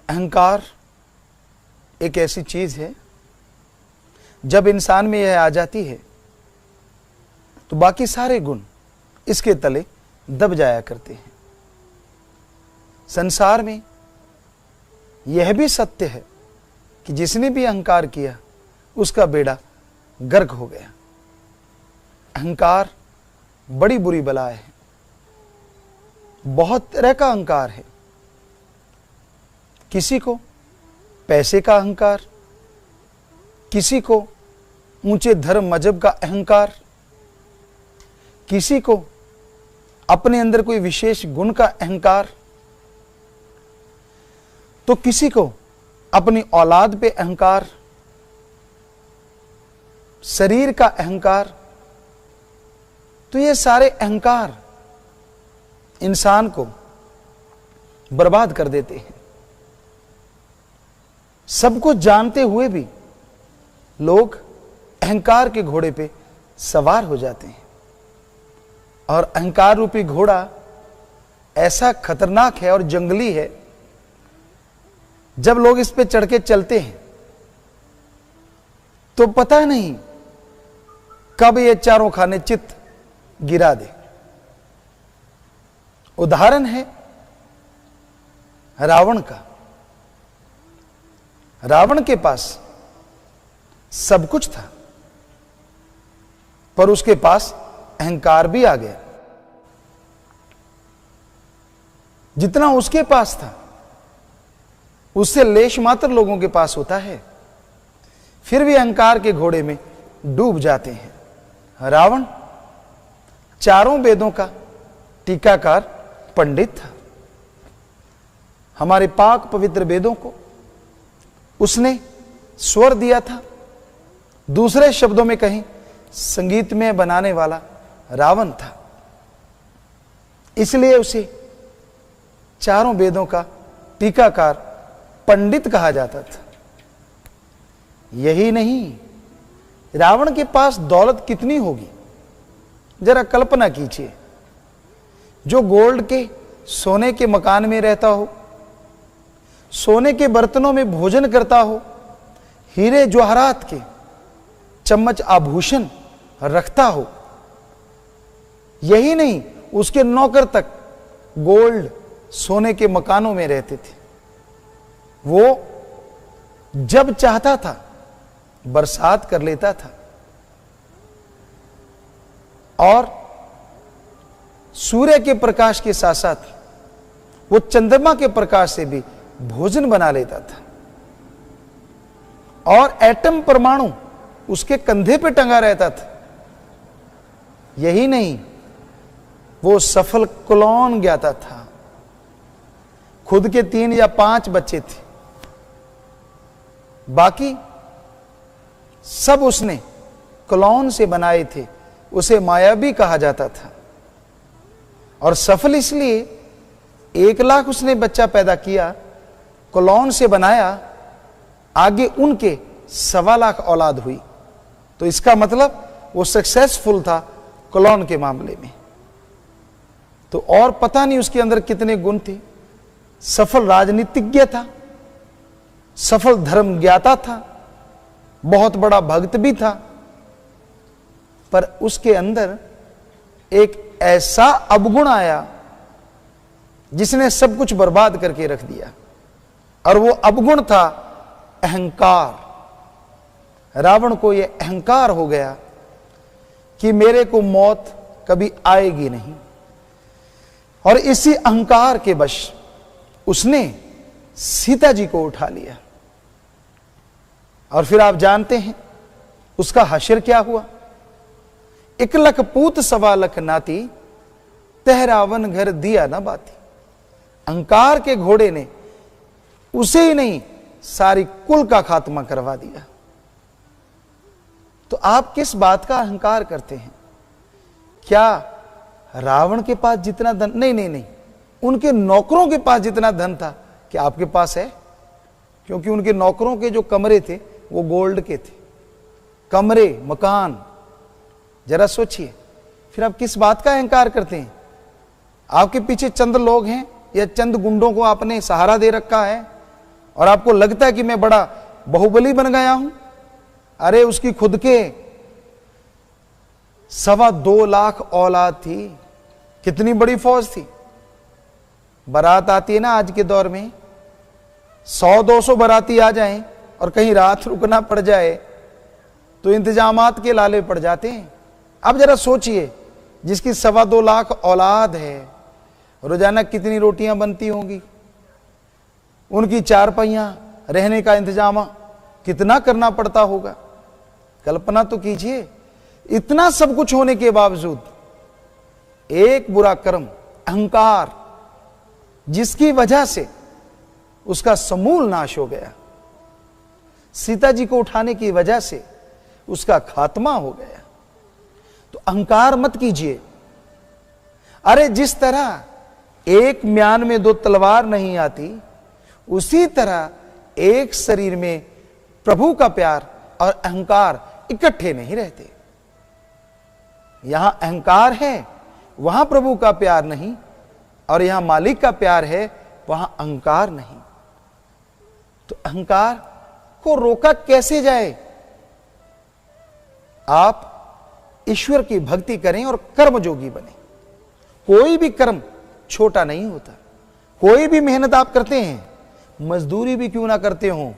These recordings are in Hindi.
अहंकार एक ऐसी चीज है, जब इंसान में यह आ जाती है तो बाकी सारे गुण इसके तले दब जाया करते हैं। संसार में यह भी सत्य है कि जिसने भी अहंकार किया उसका बेड़ा गर्क हो गया। अहंकार बड़ी बुरी बला है। बहुत तरह का अहंकार है। किसी को पैसे का अहंकार, किसी को ऊंचे धर्म मजहब का अहंकार, किसी को अपने अंदर कोई विशेष गुण का अहंकार, तो किसी को अपनी औलाद पे अहंकार, शरीर का अहंकार। तो ये सारे अहंकार इंसान को बर्बाद कर देते हैं। सब कुछ जानते हुए भी लोग अहंकार के घोड़े पे सवार हो जाते हैं। और अहंकार रूपी घोड़ा ऐसा खतरनाक है और जंगली है, जब लोग इस पे चढ़ के चलते हैं तो पता नहीं कब ये चारों खाने चित गिरा दे। उदाहरण है रावण का। रावण के पास सब कुछ था, पर उसके पास अहंकार भी आ गया। जितना उसके पास था उससे लेश मात्र लोगों के पास होता है, फिर भी अहंकार के घोड़े में डूब जाते हैं। रावण चारों वेदों का टीकाकार पंडित था। हमारे पाक पवित्र वेदों को उसने स्वर दिया था। दूसरे शब्दों में कहीं संगीत में बनाने वाला रावण था। इसलिए उसे चारों वेदों का टीकाकार पंडित कहा जाता था। यही नहीं, रावण के पास दौलत कितनी होगी जरा कल्पना कीजिए। जो गोल्ड के सोने के मकान में रहता हो, सोने के बर्तनों में भोजन करता हो, हीरे जवाहरात के चम्मच आभूषण रखता हो। यही नहीं, उसके नौकर तक गोल्ड सोने के मकानों में रहते थे। वो जब चाहता था बरसात कर लेता था और सूर्य के प्रकाश के साथ साथ वो चंद्रमा के प्रकाश से भी भोजन बना लेता था। और एटम परमाणु उसके कंधे पे टंगा रहता था। यही नहीं, वो सफल क्लोन ज्ञाता था। खुद के 3 या 5 बच्चे थे, बाकी सब उसने क्लोन से बनाए थे। उसे मायावी कहा जाता था। और सफल इसलिए 1 लाख उसने बच्चा पैदा किया, क्लोन से बनाया, आगे उनके 1.25 लाख औलाद हुई। तो इसका मतलब वो सक्सेसफुल था क्लोन के मामले में। तो और पता नहीं उसके अंदर कितने गुण थे। सफल राजनीतिज्ञ था, सफल धर्म ज्ञाता था, बहुत बड़ा भक्त भी था, पर उसके अंदर एक ऐसा अवगुण आया जिसने सब कुछ बर्बाद करके रख दिया। और वो अवगुण था अहंकार। रावण को यह अहंकार हो गया कि मेरे को मौत कभी आएगी नहीं। और इसी अहंकार के वश उसने सीता जी को उठा लिया। और फिर आप जानते हैं उसका हश्र क्या हुआ। 1 लख पूत 1.25 लख नाती, तह रावण घर दिया न बाती। अहंकार के घोड़े ने उसे ही नहीं, सारी कुल का खात्मा करवा दिया। तो आप किस बात का अहंकार करते हैं? क्या रावण के पास जितना धन, नहीं, उनके नौकरों के पास जितना धन था क्या आपके पास है? क्योंकि उनके नौकरों के जो कमरे थे वो गोल्ड के थे। कमरे, मकान, जरा सोचिए। फिर आप किस बात का अहंकार करते हैं? आपके पीछे चंद लोग हैं या चंद गुंडों को आपने सहारा दे रखा है और आपको लगता है कि मैं बड़ा बाहुबली बन गया हूं। अरे उसकी खुद के 2.25 लाख औलाद थी, कितनी बड़ी फौज थी। बारात आती है ना आज के दौर में, 100-200 बाराती आ जाएं और कहीं रात रुकना पड़ जाए तो इंतजामात के लाले पड़ जाते हैं। अब जरा सोचिए, जिसकी 2.25 लाख औलाद है, रोजाना कितनी रोटियां बनती होंगी, उनकी चारपाइयां, रहने का इंतजाम कितना करना पड़ता होगा। कल्पना तो कीजिए, इतना सब कुछ होने के बावजूद एक बुरा कर्म, अहंकार, जिसकी वजह से उसका समूल नाश हो गया। सीता जी को उठाने की वजह से उसका खात्मा हो गया। तो अहंकार मत कीजिए। अरे जिस तरह एक म्यान में 2 तलवार नहीं आती, उसी तरह एक शरीर में प्रभु का प्यार और अहंकार इकट्ठे नहीं रहते। यहां अहंकार है, वहां प्रभु का प्यार नहीं, और यहां मालिक का प्यार है, वहां अहंकार नहीं। तो अहंकार को रोका कैसे जाए? आप ईश्वर की भक्ति करें और कर्मयोगी बने। कोई भी कर्म छोटा नहीं होता। कोई भी मेहनत आप करते हैं, मजदूरी भी क्यों ना करते हो,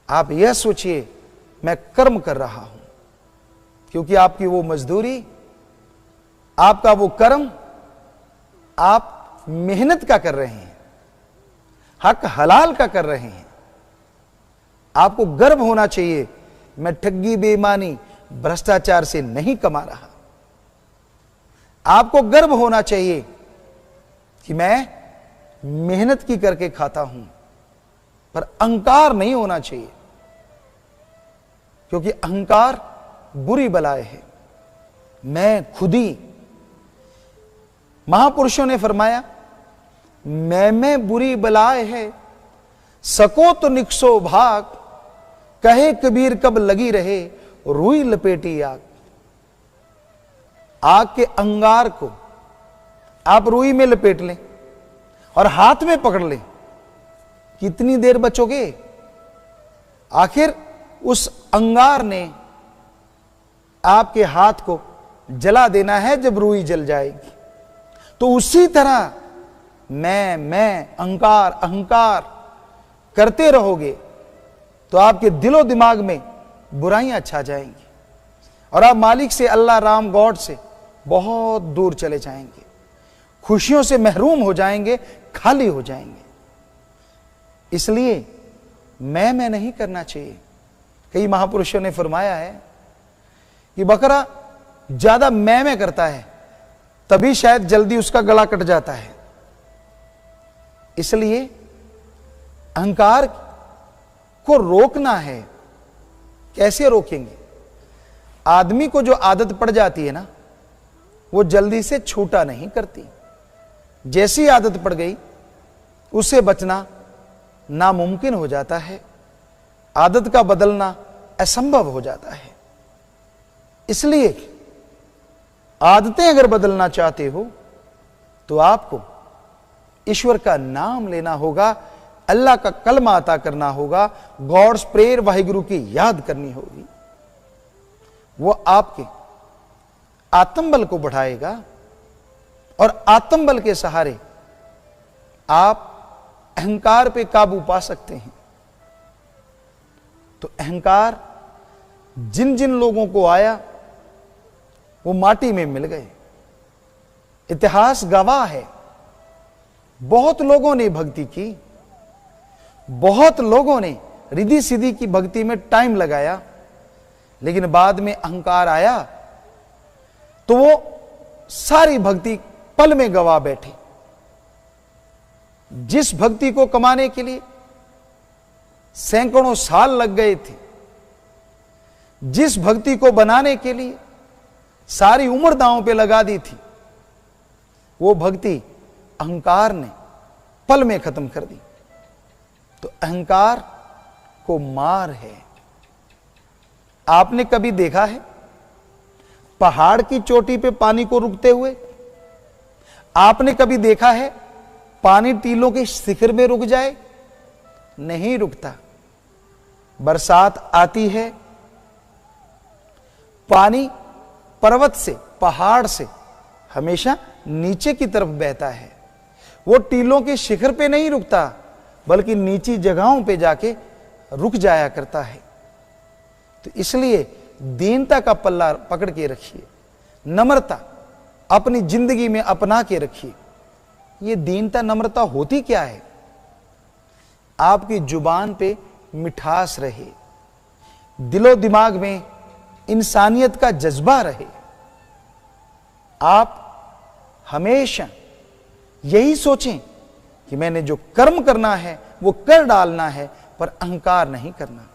आप यह सोचिए मैं कर्म कर रहा हूं, क्योंकि आपकी वो मजदूरी, आपका वो कर्म, आप मेहनत का कर रहे हैं, हक हलाल का कर रहे हैं। आपको गर्व होना चाहिए, मैं ठगी, बेईमानी, भ्रष्टाचार से नहीं कमा रहा। आपको गर्व होना चाहिए कि मैं मेहनत की करके खाता हूं। पर अहंकार नहीं होना चाहिए, क्योंकि अहंकार बुरी बलाए है। मैं खुदी, महापुरुषों ने फरमाया, मैं बुरी बलाए है, सको तो निकसो भाग, कहे कबीर कब लगी रहे, रुई लपेटी आग। आग के अंगार को आप रुई में लपेट लें और हाथ में पकड़ लें, कितनी देर बचोगे? आखिर उस अंगार ने आपके हाथ को जला देना है जब रुई जल जाएगी। तो उसी तरह मैं अहंकार अहंकार करते रहोगे तो आपके दिलो दिमाग में बुराइयां छा जाएंगी और आप मालिक से, अल्लाह, राम, गॉड से बहुत दूर चले जाएंगे, खुशियों से महरूम हो जाएंगे, खाली हो जाएंगे। इसलिए मैं नहीं करना चाहिए। कई महापुरुषों ने फरमाया है कि बकरा ज्यादा मैं करता है तभी शायद जल्दी उसका गला कट जाता है। इसलिए अहंकार को रोकना है। कैसे रोकेंगे? आदमी को जो आदत पड़ जाती है ना, वो जल्दी से छूटा नहीं करती। जैसी आदत पड़ गई उससे बचना नामुमकिन हो जाता है, आदत का बदलना असंभव हो जाता है। इसलिए आदतें अगर बदलना चाहते हो तो आपको ईश्वर का नाम लेना होगा, अल्लाह का कलमा अता करना होगा, गॉड्स प्रेयर, वाहिगुरु की याद करनी होगी। वो आपके आत्मबल को बढ़ाएगा और आत्मबल के सहारे आप अहंकार पे काबू पा सकते हैं। तो अहंकार जिन जिन लोगों को आया वो माटी में मिल गए। इतिहास गवाह है, बहुत लोगों ने भक्ति की, बहुत लोगों ने रिद्धि सिद्धि की भक्ति में टाइम लगाया, लेकिन बाद में अहंकार आया तो वो सारी भक्ति पल में गवा बैठे। जिस भक्ति को कमाने के लिए सैकड़ों साल लग गए थे, जिस भक्ति को बनाने के लिए सारी उम्र दांव पे लगा दी थी, वो भक्ति अहंकार ने पल में खत्म कर दी। तो अहंकार को मार है। आपने कभी देखा है पहाड़ की चोटी पे पानी को रुकते हुए? आपने कभी देखा है पानी टीलों के शिखर में रुक जाए? नहीं रुकता। बरसात आती है, पानी पर्वत से, पहाड़ से हमेशा नीचे की तरफ बहता है। वो टीलों के शिखर पे नहीं रुकता, बल्कि नीची जगहों पे जाके रुक जाया करता है। तो इसलिए दीनता का पल्ला पकड़ के रखिए, नम्रता अपनी जिंदगी में अपना के रखिए। ये दीनता नम्रता होती क्या है? आपकी जुबान पे मिठास रहे, दिलो दिमाग में इंसानियत का जज्बा रहे, आप हमेशा यही सोचें कि मैंने जो कर्म करना है वो कर डालना है, पर अहंकार नहीं करना।